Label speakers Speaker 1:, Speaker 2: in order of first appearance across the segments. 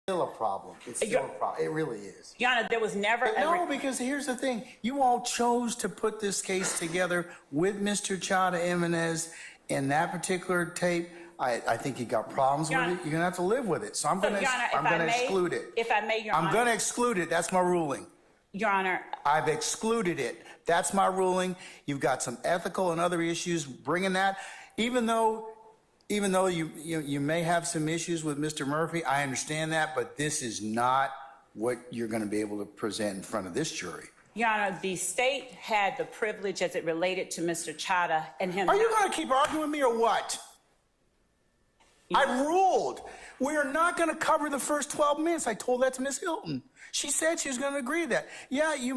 Speaker 1: still a problem. It's still a problem. It really is.
Speaker 2: Your Honor, there was never
Speaker 1: No, because here's the thing. You all chose to put this case together with Mr. Chada Jimenez in that particular tape. I think you got problems with it. You're going to have to live with it. So I'm going to exclude it.
Speaker 2: If I may, Your Honor.
Speaker 1: I'm going to exclude it. That's my ruling.
Speaker 2: Your Honor.
Speaker 1: I've excluded it. That's my ruling. You've got some ethical and other issues bringing that. Even though you may have some issues with Mr. Murphy, I understand that, but this is not what you're going to be able to present in front of this jury.
Speaker 2: Your Honor, the state had the privilege as it related to Mr. Chada and him.
Speaker 1: Are you going to keep arguing with me or what? I ruled. We're not going to cover the first 12 minutes. I told that to Ms. Hilton. She said she was going to agree to that. Yeah, you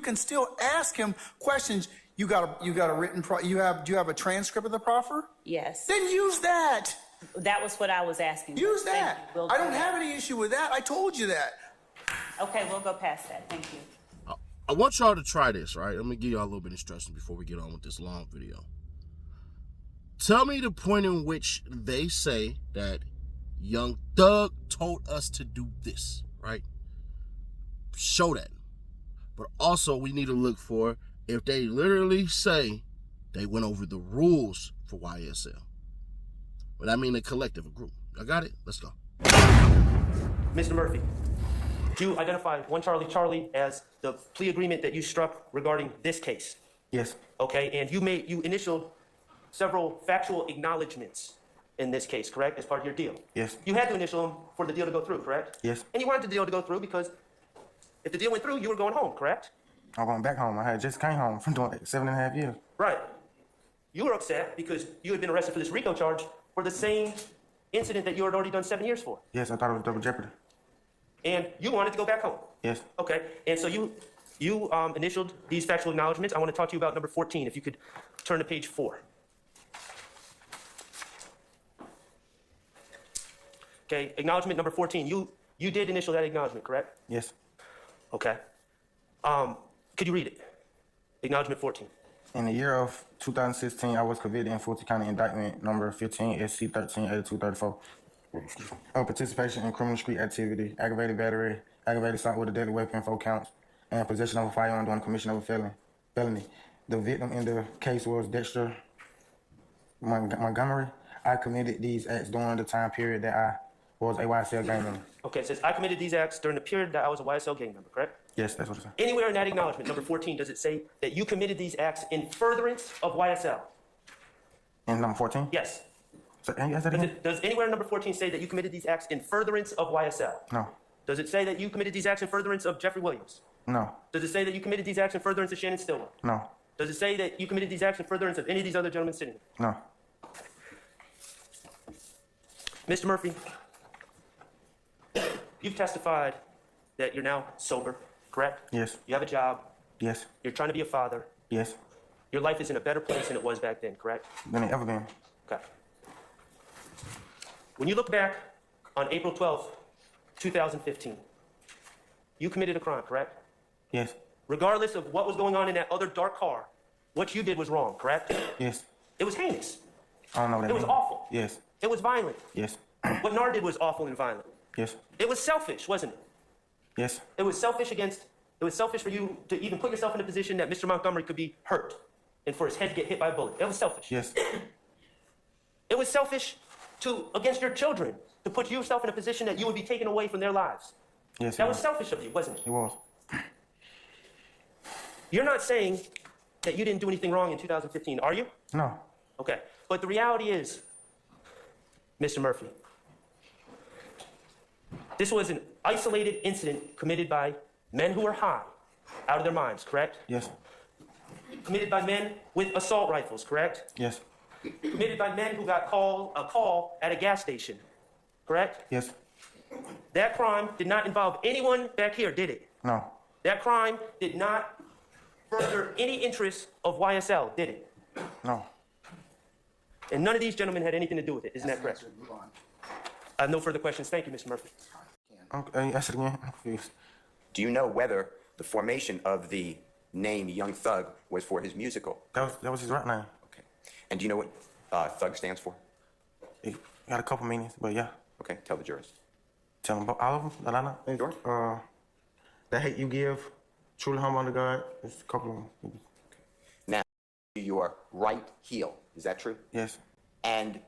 Speaker 1: can still ask him questions. You got a written, do you have a transcript of the proffer?
Speaker 2: Yes.
Speaker 1: Then use that.
Speaker 2: That was what I was asking.
Speaker 1: Use that. I don't have any issue with that. I told you that.
Speaker 2: Okay, we'll go past that. Thank you.
Speaker 3: I want y'all to try this, right? I'm going to give y'all a little bit of instruction before we get on with this long video. Tell me the point in which they say that Young Thug told us to do this, right? Show that. But also we need to look for if they literally say they went over the rules for YSL. But I mean a collective, a group. I got it? Let's go.
Speaker 4: Mr. Murphy, you identified one Charlie as the plea agreement that you struck regarding this case.
Speaker 5: Yes.
Speaker 4: Okay, and you initialed several factual acknowledgments in this case, correct, as part of your deal?
Speaker 5: Yes.
Speaker 4: You had to initial them for the deal to go through, correct?
Speaker 5: Yes.
Speaker 4: And you wanted the deal to go through because if the deal went through, you were going home, correct?
Speaker 5: I'm going back home. I had just came home from doing 7.5 years.
Speaker 4: Right. You were upset because you had been arrested for this RICO charge for the same incident that you had already done 7 years for.
Speaker 5: Yes, I thought it was double jeopardy.
Speaker 4: And you wanted to go back home.
Speaker 5: Yes.
Speaker 4: Okay, and so you initialed these factual acknowledgments. I want to talk to you about number 14, if you could turn to page 4. Okay, acknowledgement number 14. You did initial that acknowledgement, correct?
Speaker 5: Yes.
Speaker 4: Okay. Could you read it? Acknowledgement 14.
Speaker 5: In the year of 2016, I was convicted in Fulton County indictment number 15 SC 138234 of participation in criminal street activity, aggravated battery, aggravated assault with a deadly weapon, 4 counts, and possession of a firearm during commission of a felony. The victim in the case was Dexter Montgomery. I committed these acts during the time period that I was a YSL gang member.
Speaker 4: Okay, it says I committed these acts during the period that I was a YSL gang member, correct?
Speaker 5: Yes, that's what it says.
Speaker 4: Anywhere in that acknowledgement, number 14, does it say that you committed these acts in furtherance of YSL?
Speaker 5: In number 14?
Speaker 4: Yes.
Speaker 5: So, can you ask that again?
Speaker 4: Does anywhere in number 14 say that you committed these acts in furtherance of YSL?
Speaker 5: No.
Speaker 4: Does it say that you committed these acts in furtherance of Jeffrey Williams?
Speaker 5: No.
Speaker 4: Does it say that you committed these acts in furtherance of Shannon Stillwell?
Speaker 5: No.
Speaker 4: Does it say that you committed these acts in furtherance of any of these other gentlemen sitting here?
Speaker 5: No.
Speaker 4: Mr. Murphy, you've testified that you're now sober, correct?
Speaker 5: Yes.
Speaker 4: You have a job.
Speaker 5: Yes.
Speaker 4: You're trying to be a father.
Speaker 5: Yes.
Speaker 4: Your life is in a better place than it was back then, correct?
Speaker 5: Than it ever been.
Speaker 4: Okay. When you look back on April 12th, 2015, you committed a crime, correct?
Speaker 5: Yes.
Speaker 4: Regardless of what was going on in that other dark car, what you did was wrong, correct?
Speaker 5: Yes.
Speaker 4: It was heinous.
Speaker 5: I don't know what that
Speaker 4: It was
Speaker 5: means.
Speaker 4: awful.
Speaker 5: Yes.
Speaker 4: It was violent.
Speaker 5: Yes.
Speaker 4: What NAR did was awful and violent.
Speaker 5: Yes.
Speaker 4: It was selfish, wasn't it?
Speaker 5: Yes.
Speaker 4: It was selfish for you to even put yourself in a position that Mr. Montgomery could be hurt and for his head to get hit by a bullet. It was selfish.
Speaker 5: Yes.
Speaker 4: It was selfish against your children, to put yourself in a position that you would be taken away from their lives.
Speaker 5: Yes.
Speaker 4: That was selfish of you, wasn't it?
Speaker 5: It was.
Speaker 4: You're not saying that you didn't do anything wrong in 2015, are you?
Speaker 5: No.
Speaker 4: Okay. But the reality is, Mr. Murphy, this was an isolated incident committed by men who were high, out of their minds, correct?
Speaker 5: Yes.
Speaker 4: Committed by men with assault rifles, correct?
Speaker 5: Yes.
Speaker 4: Committed by men who got a call at a gas station, correct?
Speaker 5: Yes.
Speaker 4: That crime did not involve anyone back here, did it?
Speaker 5: No.
Speaker 4: That crime did not further any interest of YSL, did it?
Speaker 5: No.
Speaker 4: And none of these gentlemen had anything to do with it, isn't that correct?
Speaker 1: Move on.
Speaker 4: I have no further questions. Thank you, Mr. Murphy.
Speaker 5: Okay, ask it again. I'm confused.
Speaker 6: Do you know whether the formation of the name Young Thug was for his musical?
Speaker 5: That was his right name.
Speaker 6: Okay. And do you know what Thug stands for?
Speaker 5: It got a couple meanings, but yeah.
Speaker 6: Okay, tell the jurors.
Speaker 5: Tell them all of them that I know.
Speaker 6: Sure.
Speaker 5: The hate you give, truly humble under God. There's a couple of them.
Speaker 6: Now, your right heel, is that true?
Speaker 5: Yes.
Speaker 6: And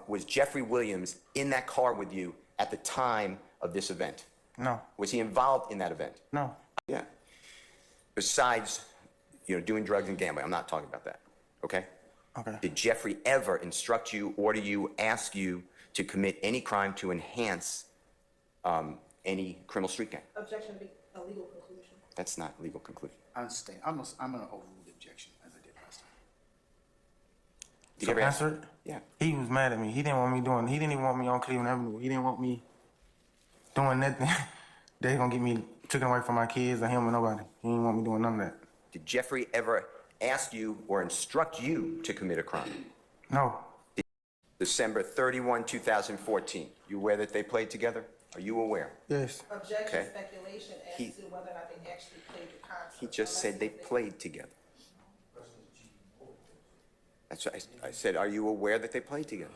Speaker 6: was Jeffrey Williams in that car with you at the time of this event?
Speaker 5: No.
Speaker 6: Was he involved in that event?
Speaker 5: No.
Speaker 6: Yeah. Besides, doing drugs and gambling, I'm not talking about that. Okay?
Speaker 5: Okay.
Speaker 6: Did Jeffrey ever instruct you, order you, ask you to commit any crime to enhance any criminal street gang?
Speaker 7: Objection be a legal conclusion.
Speaker 6: That's not a legal conclusion.
Speaker 1: I'm going to overrule the objection as I did last time.
Speaker 6: Did
Speaker 5: So
Speaker 6: you ever ask?
Speaker 5: answer it?
Speaker 6: Yeah.
Speaker 5: He was mad at me. He didn't want me doing. He didn't even want me on Cleveland Avenue. He didn't want me doing nothing. They gonna get me taken away from my kids or him or nobody. He didn't want me doing none of that.
Speaker 6: Did Jeffrey ever ask you or instruct you to commit a crime?
Speaker 5: No.
Speaker 6: December 31, 2014. You aware that they played together? Are you aware?
Speaker 5: Yes.
Speaker 7: Objection,
Speaker 6: Okay.
Speaker 7: speculation as
Speaker 6: He-
Speaker 7: to whether or not they actually played the concert.
Speaker 6: He just said they played together. That's what I said. Are you aware that they played together?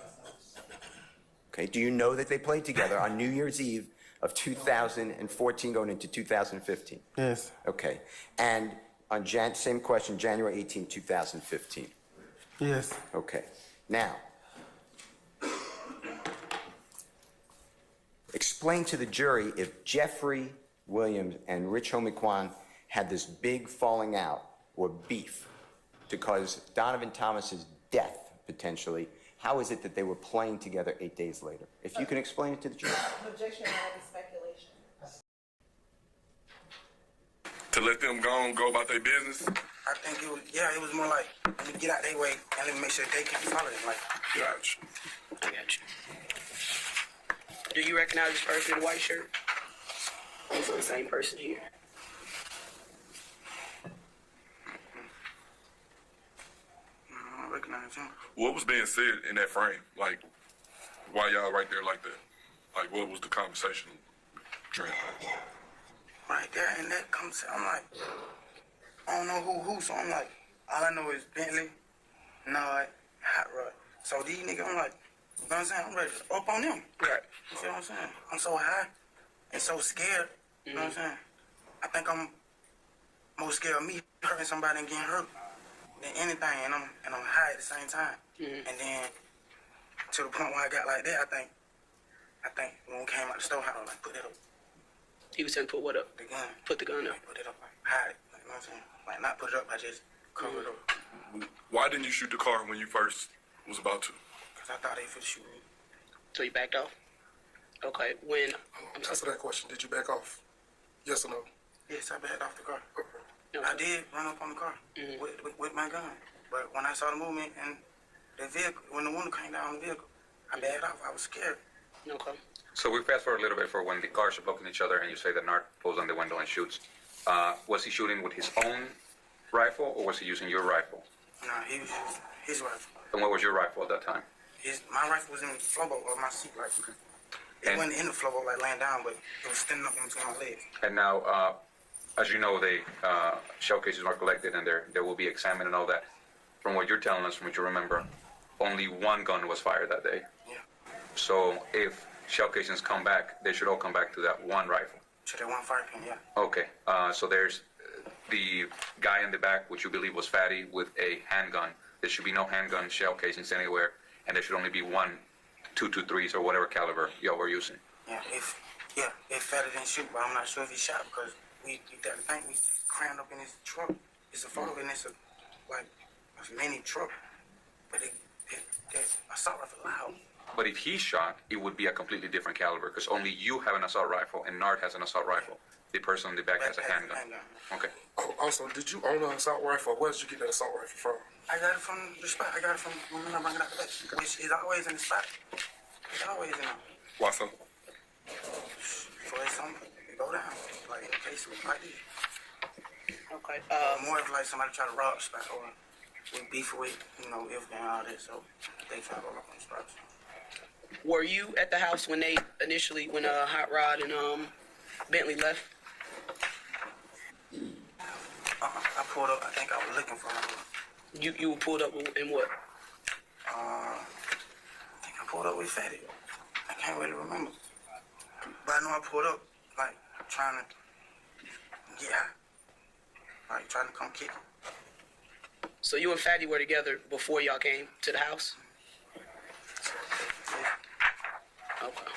Speaker 6: Okay. Do you know that they played together on New Year's Eve of 2014 going into 2015?
Speaker 5: Yes.
Speaker 6: Okay. And on same question, January 18, 2015.
Speaker 5: Yes.
Speaker 6: Okay. Now, explain to the jury if Jeffrey Williams and Rich Homie Kwan had this big falling out or beef to cause Donovan Thomas's death, potentially. How is it that they were playing together 8 days later? If you can explain it to the jury.
Speaker 7: Objection, is speculation.
Speaker 8: To let them go about their business?
Speaker 5: I think it was more like, let me get out their way and let me make sure they can't follow them. Like,
Speaker 8: Gotcha.
Speaker 9: I got you. Do you recognize this person in the white shirt? It's the same person here.
Speaker 5: I don't recognize him.
Speaker 8: What was being said in that frame? Like, why y'all right there like that? Like, what was the conversation trend?
Speaker 5: Right there, and that comes, I'm like, I don't know who, so I'm like, all I know is Bentley, Nod, Hot Rod. So these niggas, I'm like, you know what I'm saying? I'm ready to up on them.
Speaker 9: Right.
Speaker 5: You feel what I'm saying? I'm so high and so scared, you know what I'm saying? I think I'm more scared of me hurting somebody and getting hurt than anything, and I'm high at the same time. And then to the point where I got like that, I think when we came out the store, I was like, put it up,
Speaker 9: He was saying put what up?
Speaker 5: the gun.
Speaker 9: Put the gun up.
Speaker 5: Like, put it up, like, hide it. Like, you know what I'm saying? Like, not put it up, I just cover it up.
Speaker 8: Why didn't you shoot the car when you first was about to?
Speaker 5: Because I thought they would shoot me.
Speaker 9: So you backed off? Okay, when...
Speaker 8: Answer that question. Did you back off? Yes or no?
Speaker 5: Yes, I backed off the car.
Speaker 9: Okay.
Speaker 5: I did run up on the car with my gun. But when I saw the movement and the vehicle, when the window came down on the vehicle, I backed off. I was scared.
Speaker 9: Okay.
Speaker 10: So we fast forward a little bit for when the cars are blocking each other and you say that Nart pulls on the window and shoots. Was he shooting with his own rifle or was he using your rifle?
Speaker 5: No, he was using his rifle.
Speaker 10: And what was your rifle at that time?
Speaker 5: My rifle was in the floorboard of my seat rifle. It
Speaker 10: And-
Speaker 5: wasn't in the floorboard like laying down, but it was standing up in between my legs.
Speaker 10: And now, as you know, they shell cases are collected and they will be examined and all that. From what you're telling us, from what you remember, only one gun was fired that day.
Speaker 5: Yeah.
Speaker 10: So if shell casings come back, they should all come back to that one rifle.
Speaker 5: To that one fire pin, yeah.
Speaker 10: Okay, so there's the guy in the back, which you believe was Fatty, with a handgun. There should be no handgun shell casings anywhere, and there should only be one 223s or whatever caliber y'all were using.
Speaker 5: Yeah, if Fatty didn't shoot, but I'm not sure if he shot because we crammed up in his truck. It's a photo and it's a mini truck, but assault rifle loud.
Speaker 10: But if he shot, it would be a completely different caliber because only you have an assault rifle and Nard has an assault rifle. The person in the back has a handgun. Okay.
Speaker 8: Oh, also, did you own an assault rifle? Where did you get that assault rifle from?
Speaker 5: I got it from the spot. I got it from when I bring it out the back, which is always in the spot. It's always in there.
Speaker 8: Why so?
Speaker 5: So it's something to go down, like in case like this.
Speaker 9: Okay.
Speaker 5: More if like somebody try to rob the spot or we beef with, if and all that. So they try to roll up on the spots.
Speaker 9: Were you at the house when Hot Rod and Bentley left?
Speaker 5: I pulled up. I think I was looking for him.
Speaker 9: You were pulled up in what?
Speaker 5: I think I pulled up with Fatty. I can't really remember. But I know I pulled up, like, trying to get high. Like, trying to come kick it.
Speaker 9: So you and Fatty were together before y'all came to the house? Okay.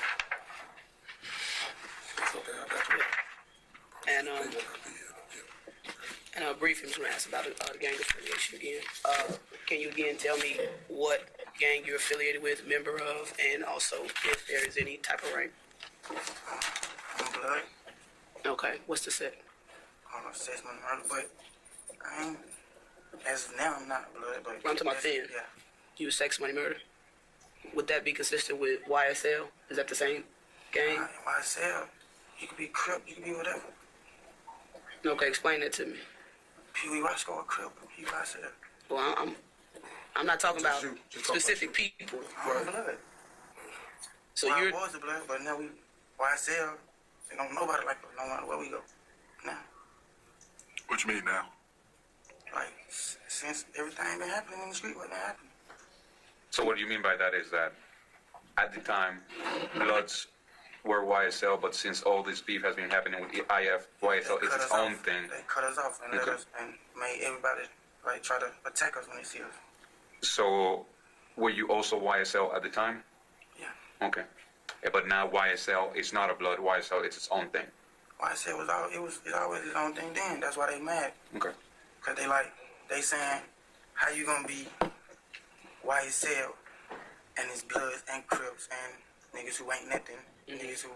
Speaker 9: And briefly, I'm just gonna ask about the gang affiliation again. Can you again tell me what gang you're affiliated with, member of, and also if there is any type of rank?
Speaker 5: I'm blood.
Speaker 9: Okay, what's the set?
Speaker 5: I don't know if it's murder, but I ain't, as of now, I'm not blood, but.
Speaker 9: I'm talking about then.
Speaker 5: Yeah.
Speaker 9: You was sex, money, murder? Would that be consistent with YSL? Is that the same gang?
Speaker 5: YSL, you could be Crip, you could be whatever.
Speaker 9: Okay, explain that to me.
Speaker 5: Pee Wee Roscoe or Crip, you YSL.
Speaker 9: Well, I'm not talking about
Speaker 8: Just talk
Speaker 9: specific people.
Speaker 5: I'm blood.
Speaker 9: So
Speaker 5: Well,
Speaker 9: you're
Speaker 5: I was the blood, but now we YSL. They don't know about it like no matter where we go. Now,
Speaker 8: What you mean now?
Speaker 5: like since everything been happening in the street, what been happening?
Speaker 10: So what you mean by that is that at the time, Bloods were YSL, but since all this beef has been happening with YSL,
Speaker 5: They
Speaker 10: it's
Speaker 5: cut
Speaker 10: its
Speaker 5: us
Speaker 10: own
Speaker 5: off.
Speaker 10: thing.
Speaker 5: They cut us off and let
Speaker 10: Okay.
Speaker 5: us and made everybody like try to attack us when they see us.
Speaker 10: So were you also YSL at the time?
Speaker 5: Yeah.
Speaker 10: Okay. But now YSL is not a Blood. YSL it's its own thing.
Speaker 5: YSL was always his own thing then. That's why they mad.
Speaker 10: Okay.
Speaker 5: Cause they saying, how you gonna be YSL and it's Bloods and Crips and niggas who ain't nothing, niggas who,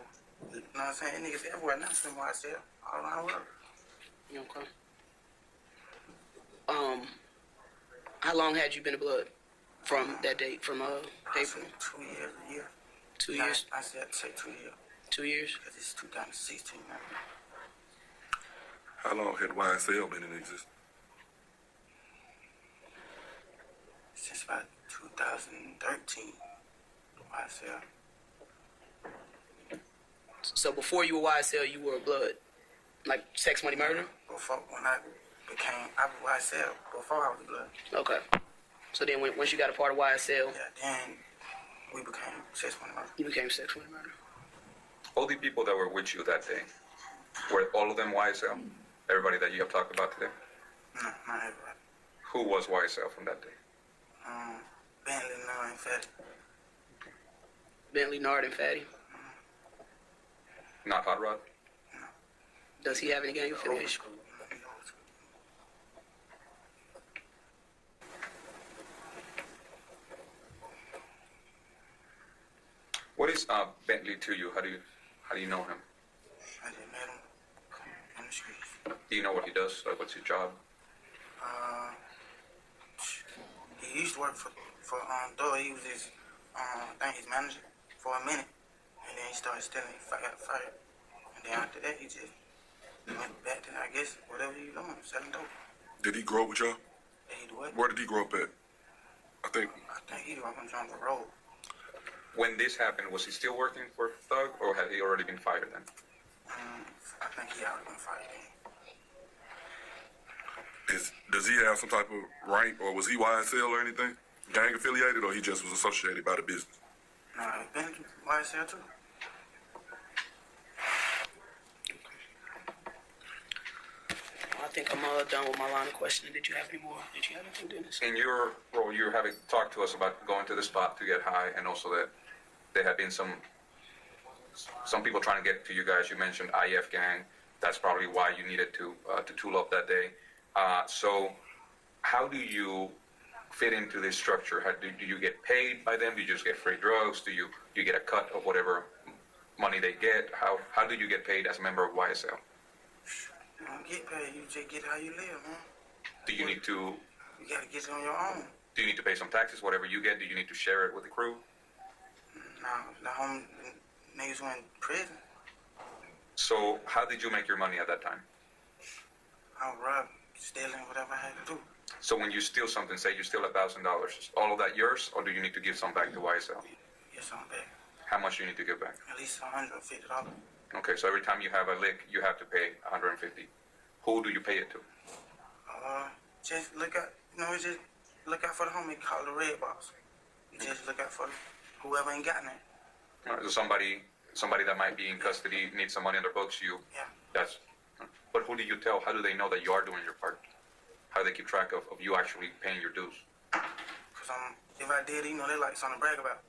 Speaker 5: you know what I'm saying? Niggas everywhere now from YSL all around the world.
Speaker 9: okay. How long had you been a Blood from that date? From April?
Speaker 5: 2 years, a year.
Speaker 9: 2 years?
Speaker 5: I said say 2 years.
Speaker 9: 2 years?
Speaker 5: Cause it's 2016 now.
Speaker 8: How long had YSL been in existence?
Speaker 5: Since about 2013, YSL.
Speaker 9: So before you were YSL, you were a Blood, like sex, money, murder.
Speaker 5: Before when I was YSL before I was a Blood.
Speaker 9: Okay. So then, once you got a part of YSL,
Speaker 5: Yeah, then we became sex money murder.
Speaker 9: you became sex, money, murder.
Speaker 10: All the people that were with you that day, were all of them YSL? Everybody that you have talked about today?
Speaker 5: No, not everybody.
Speaker 10: Who was YSL from that day?
Speaker 5: Bentley, no, and Fatty.
Speaker 9: Bentley, Nard, and Fatty.
Speaker 10: Not Hot Rod?
Speaker 9: Does he have any gang affiliation?
Speaker 10: What is Bentley to you? How do you know him?
Speaker 5: I just met him in the streets.
Speaker 10: Do you know what he does? Like, what's his job?
Speaker 5: He used to work for Doyle. He was his, I think his manager for a minute. And then he started stealing, he got fired. And then after that, he just went back to, I guess, whatever he was doing, selling dope.
Speaker 8: Did he grow up with y'all?
Speaker 5: And he do what?
Speaker 8: Where did he grow up at? I think
Speaker 5: I think he was on the road.
Speaker 10: When this happened, was he still working for Thug, or had he already been fired then?
Speaker 5: I think he already been fired then.
Speaker 8: does he have some type of rank, or was he YSL or anything? Gang affiliated, or he just was associated by the business?
Speaker 5: Nah, he been to YSL too.
Speaker 9: I think I'm done with my line of questioning. Did you have any more? Did you have anything, Dennis?
Speaker 10: In your role, you're having talked to us about going to the spot to get high, and also that there have been some people trying to get to you guys. You mentioned IF gang. That's probably why you needed to tool up that day. So how do you fit into this structure? Do you get paid by them? Do you just get free drugs? Do you get a cut of whatever money they get? How do you get paid as a member of YSL?
Speaker 5: You don't get paid, you just get how you live, man.
Speaker 10: Do you need to
Speaker 5: You gotta get it on your own.
Speaker 10: do you need to pay some taxes? Whatever you get, do you need to share it with the crew?
Speaker 5: Nah, the home niggas went in prison.
Speaker 10: So how did you make your money at that time?
Speaker 5: I was robbing, stealing, whatever I had to do.
Speaker 10: So when you steal something, say you steal $1,000, is all of that yours, or do you need to give some back to YSL?
Speaker 5: Get something back.
Speaker 10: How much do you need to give back?
Speaker 5: At least $150.
Speaker 10: Okay, so every time you have a lick, you have to pay $150. Who do you pay it to?
Speaker 5: Just look out, just look out for the homie called the Red Box. You just look out for whoever ain't got none.
Speaker 10: So somebody that might be in custody needs some money on their books. But who do you tell? How do they know that you are doing your part? How do they keep track of you actually paying your dues?
Speaker 5: Cause if I did, you know, they like something to brag about,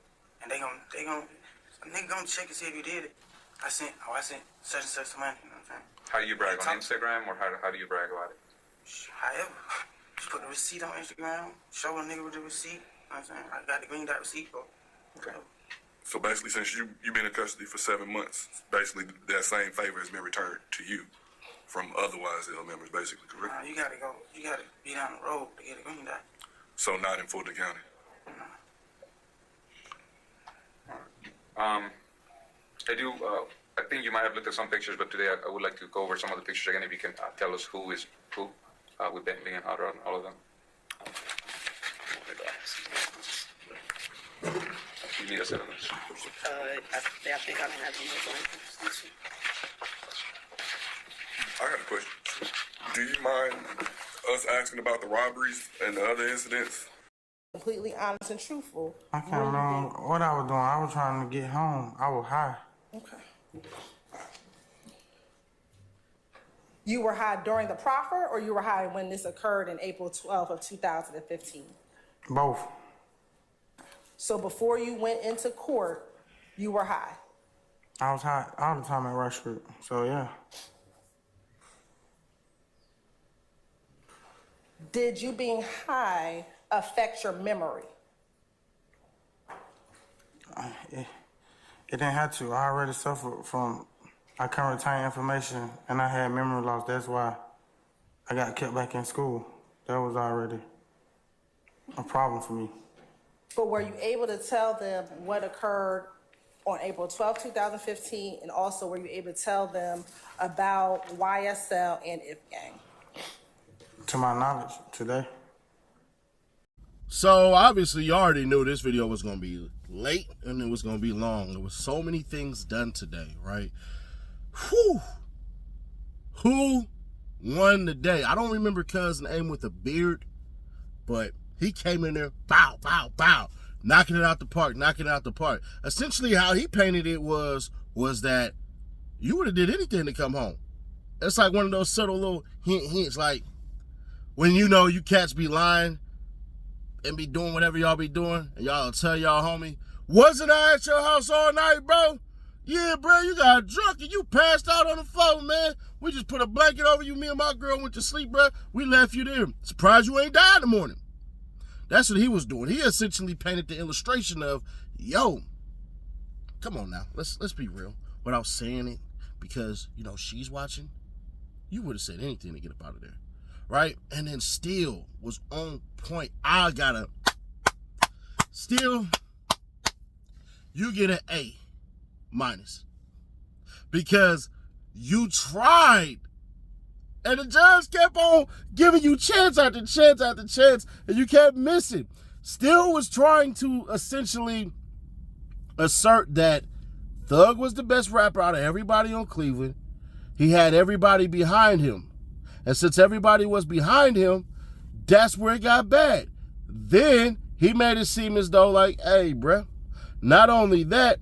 Speaker 5: and a nigga gonna check and see if you did it. I sent such and such money. You know what I'm saying?
Speaker 10: How do you brag on Instagram, or how do you brag about it?
Speaker 5: However, just put the receipt on Instagram, show a nigga with the receipt. You know what I'm saying? I got the green dot receipt, bro.
Speaker 10: Okay.
Speaker 8: So basically, since you've been in custody for 7 months, basically that same favor has been returned to you from other YSL members, basically, correct?
Speaker 5: You gotta be down the road to get a green dot.
Speaker 8: So not in Fulton County.
Speaker 10: I think you might have looked at some pictures, but today I would like to go over some of the pictures again. If you can tell us who is who, with Bentley and all of them. You need a set of those.
Speaker 9: I think I don't have any.
Speaker 8: I got a question. Do you mind us asking about the robberies and the other incidents?
Speaker 7: Completely honest and truthful.
Speaker 5: I can't remember what I was doing. I was trying to get home. I was high.
Speaker 7: Okay. You were high during the proffer, or you were high when this occurred in April 12th of 2015?
Speaker 5: Both.
Speaker 7: So before you went into court, you were high?
Speaker 5: I was high all the time at Rush Street. So yeah.
Speaker 7: Did you being high affect your memory?
Speaker 5: It didn't have to. I already suffered from, I couldn't retain information, and I had memory loss. That's why I got kept back in school. That was already a problem for me.
Speaker 7: But were you able to tell them what occurred on April 12, 2015, and also were you able to tell them about YSL and If Gang?
Speaker 5: To my knowledge, today.
Speaker 3: So obviously you already knew this video was going to be late and it was going to be long. There was so many things done today, right? Whew. Who won the day? I don't remember Cousin Aim with a beard, but he came in there, bow, bow, bow, knocking it out the park. Essentially how he painted it was that you would have did anything to come home. It's like one of those subtle little hints, like when you know you cats be lying and be doing whatever y'all be doing, and y'all tell y'all homie, wasn't I at your house all night, bro? Yeah, bro, you got drunk and you passed out on the floor, man. We just put a blanket over you. Me and my girl went to sleep, bro. We left you there. Surprised you ain't died in the morning. That's what he was doing. He essentially painted the illustration of, yo, come on now, let's be real. Without saying it, because, you know, she's watching, you would have said anything to get up out of there, right? And then still was on point. Still, you get an A- because you tried. And the judge kept on giving you chance after chance after chance, and you kept missing. Still was trying to essentially assert that Thug was the best rapper out of everybody on Cleveland. He had everybody behind him. And since everybody was behind him, that's where it got bad. Then he made it seem as though like, hey, bruh, not only that,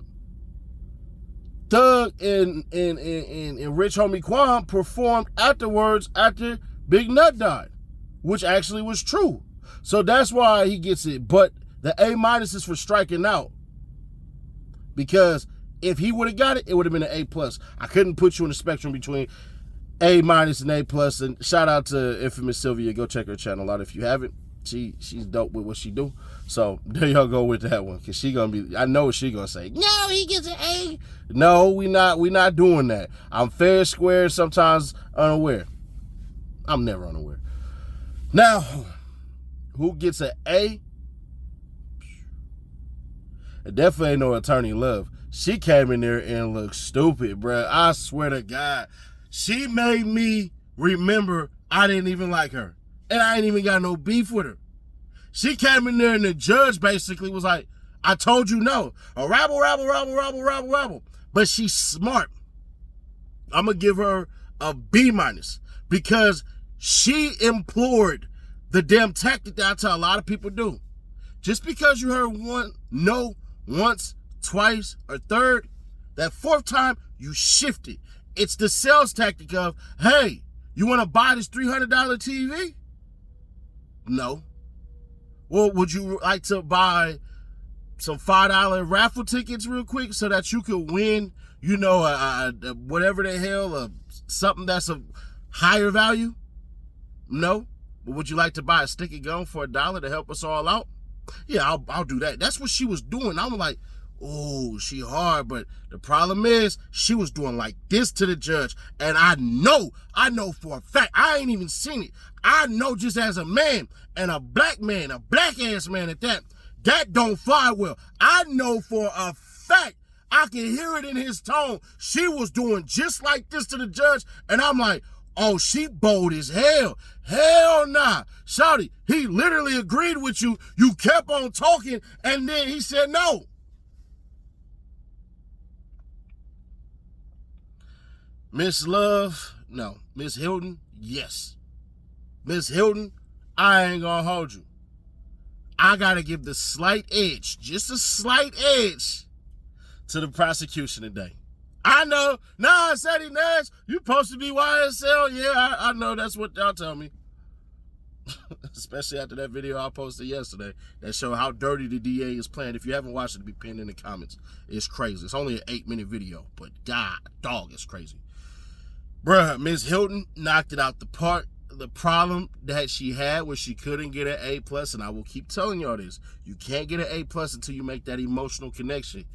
Speaker 3: Thug and Rich Homie Quan performed afterwards after Big Nut died, which actually was true. So that's why he gets it. But the A- is for striking out. Because if he would have got it, it would have been an A+. I couldn't put you in the spectrum between A- and A+. And shout out to Infamous Sylvia. Go check her channel out if you haven't. She's dope with what she do. So there y'all go with that one. Cause she gonna be, I know what she gonna say. No, he gets an A. No, we not doing that. I'm fair, square, sometimes unaware. I'm never unaware. Now, who gets an A? It definitely ain't no Attorney Love. She came in there and looked stupid, bruh. I swear to God. She made me remember I didn't even like her. And I ain't even got no beef with her. She came in there and the judge basically was like, I told you no. A rabble. But she's smart. I'm going to give her a B- because she implored the damn tactic that I tell a lot of people do. Just because you heard no once, twice, or third, that fourth time, you shift it. It's the sales tactic of, hey, you want to buy this $300 TV? No. Well, would you like to buy some $5 raffle tickets real quick so that you could win, you know, whatever the hell, something that's of higher value? No. But would you like to buy a sticky gum for $1 to help us all out? Yeah, I'll do that. That's what she was doing. I'm like, oh, she hard, but the problem is she was doing like this to the judge. And I know for a fact, I ain't even seen it. I know just as a man, and a black ass man at that don't fly well. I know for a fact, I can hear it in his tone. She was doing just like this to the judge, and I'm like, oh, she bold as hell. Hell nah. Shawty, he literally agreed with you. You kept on talking, and then he said no. Miss Love, no. Miss Hilton, yes. Miss Hilton, I ain't gonna hold you. I gotta give the slight edge, just a slight edge, to the prosecution today. I know, nah, Sadie Nash, you supposed to be YSL. Yeah, I know, that's what y'all tell me. Especially after that video I posted yesterday that showed how dirty the DA is playing. If you haven't watched it, it'll be pinned in the comments. It's crazy. It's only an 8-minute video, but God, dog, it's crazy. Bruh, Ms. Hilton knocked it out the park. The problem that she had was she couldn't get an A+, and I will keep telling y'all this. You can't get an A+ until you make that emotional connection.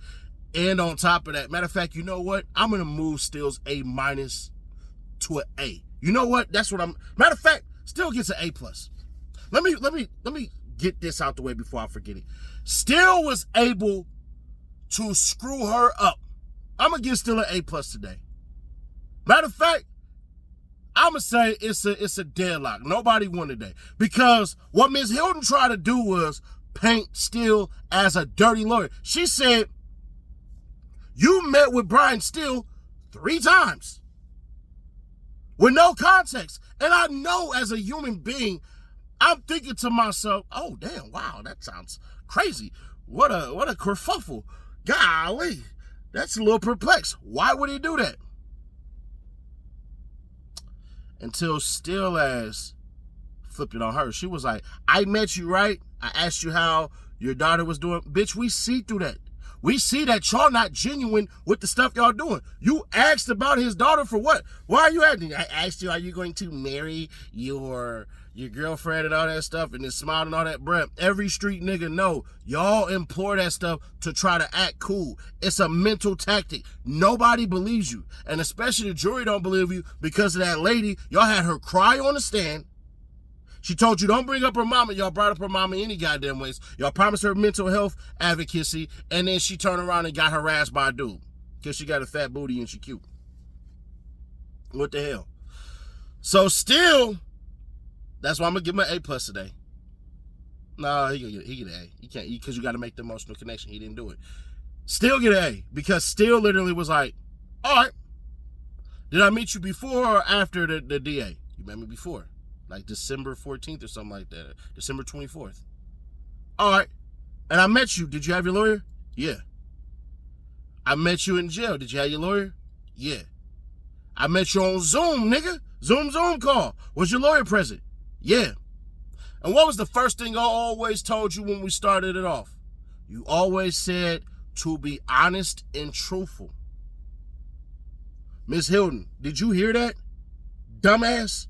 Speaker 3: And on top of that, matter of fact, you know what? I'm gonna move Still's A- to an A. You know what? That's what I'm. Matter of fact, Still gets an A+. Let me get this out the way before I forget it. Still was able to screw her up. I'm gonna give Still an A+ today. Matter of fact, I'm gonna say it's a deadlock. Nobody won today because what Ms. Hilton tried to do was paint Still as a dirty lawyer. She said, "You met with Brian Still 3 times with no context." And I know as a human being, I'm thinking to myself, "Oh damn, wow, that sounds crazy. What a kerfuffle. Golly, that's a little perplexed. Why would he do that?" Until Still as flipped it on her. She was like, "I met you, right? I asked you how your daughter was doing." Bitch, we see through that. We see that y'all not genuine with the stuff y'all doing. You asked about his daughter for what? Why are you asking? I asked you, are you going to marry your girlfriend and all that stuff, and then smiled and all that, bruh. Every street nigga know y'all employ that stuff to try to act cool. It's a mental tactic. Nobody believes you, and especially the jury don't believe you because of that lady. Y'all had her cry on the stand. She told you don't bring up her mama. Y'all brought up her mama any goddamn ways. Y'all promised her mental health advocacy, and then she turned around and got harassed by a dude because she got a fat booty and she cute. What the hell? So Still, that's why I'm gonna give him an A+ today. No, he get an A. He can't, because you got to make the emotional connection. He didn't do it. Still get an A because Still literally was like, "All right, did I meet you before or after the DA? You met me before. Like December 14th or something like that. December 24th. All right. And I met you. Did you have your lawyer? Yeah. I met you in jail. Did you have your lawyer? Yeah. I met you on Zoom, nigga. Zoom call. Was your lawyer present? Yeah. And what was the first thing I always told you when we started it off? You always said to be honest and truthful. Ms. Hilton, did you hear that? Dumbass.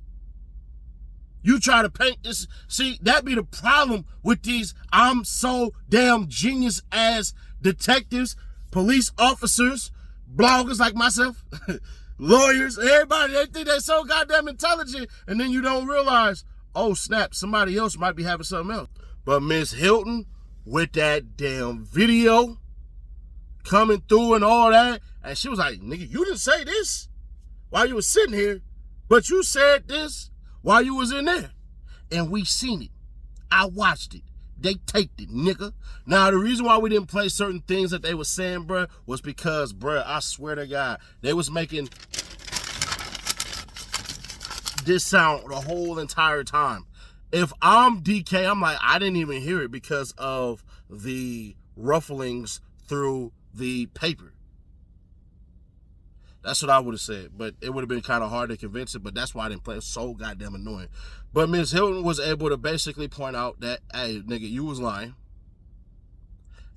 Speaker 3: You try to paint this. See, that be the problem with these I'm so damn genius ass detectives, police officers, bloggers like myself, lawyers, everybody. They think they're so goddamn intelligent, and then you don't realize, oh snap, somebody else might be having something else. But Miss Hilton, with that damn video coming through and all that, and she was like, "Nigga, you didn't say this while you was sitting here, but you said this while you was in there." And we seen it. I watched it. They taped it, nigga. Now, the reason why we didn't play certain things that they was saying, bruh, was because, bruh, I swear to God, they was making this sound the whole entire time. If I'm DK, I'm like, I didn't even hear it because of the rufflings through the paper. That's what I would have said, but it would have been kind of hard to convince it, but that's why I didn't play. It's so goddamn annoying. But Ms. Hilton was able to basically point out that, hey, nigga, you was lying.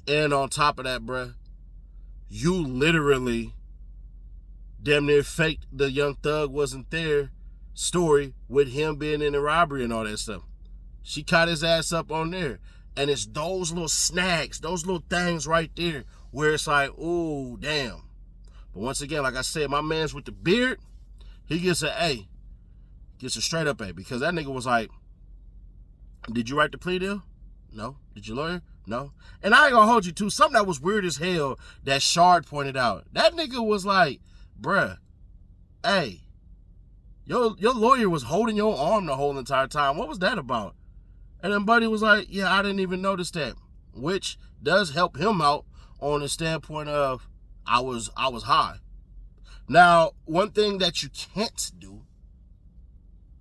Speaker 3: And on top of that, bruh, you literally damn near faked the Young Thug wasn't there story with him being in the robbery and all that stuff. She caught his ass up on there. And it's those little snags, those little things right there where it's like, ooh, damn. But once again, like I said, my man's with the beard, he gets an A. Gets a straight up A. Because that nigga was like, did you write the plea deal? No. Did your lawyer? No. And I ain't gonna hold you to something that was weird as hell that Shard pointed out. That nigga was like, bruh, hey, your lawyer was holding your arm the whole entire time. What was that about? And then Buddy was like, yeah, I didn't even notice that. Which does help him out on the standpoint of I was high. Now, one thing that you can't do,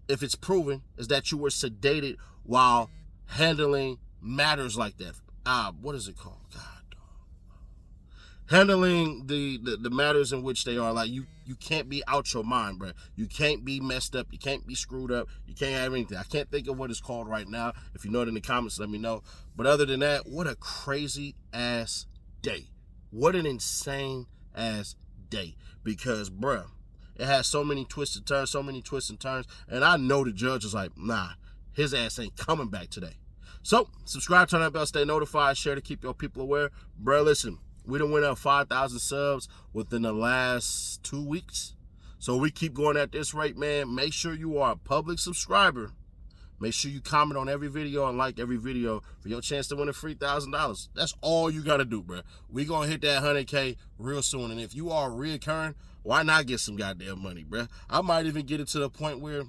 Speaker 3: if it's proven, is that you were sedated while handling matters like that. What is it called? God. Handling the matters in which they are, like, you can't be out your mind, bro. You can't be messed up. You can't be screwed up. You can't have anything. I can't think of what it's called right now. If you know it in the comments, let me know. But other than that, what a crazy ass day. What an insane ass day. Because, bruh, it has so many twists and turns, and I know the judge was like, nah, his ass ain't coming back today. So, subscribe, turn that bell, stay notified, share to keep your people aware. Bruh, listen, we done went up 5,000 subs within the last 2 weeks. So we keep going at this rate, man. Make sure you are a public subscriber. Make sure you comment on every video and like every video for your chance to win a free $1,000. That's all you got to do, bro. We going to hit that 100K real soon. And if you are reoccurring, why not get some goddamn money, bro? I might even get it to the point where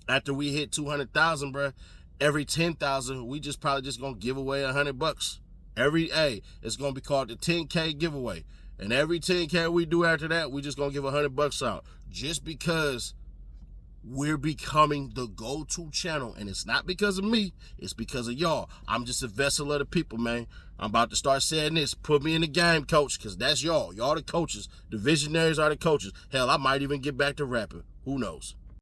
Speaker 3: after we hit 200,000, bro, every 10,000, we probably just going to give away $100. It's going to be called the 10K giveaway. And every 10K we do after that, we just going to give $100 out. Just because we're becoming the go-to channel. And it's not because of me. It's because of y'all. I'm just a vessel of the people, man. I'm about to start saying this. Put me in the game, coach, because that's y'all. Y'all the coaches. The visionaries are the coaches. Hell, I might even get back to rapping. Who knows?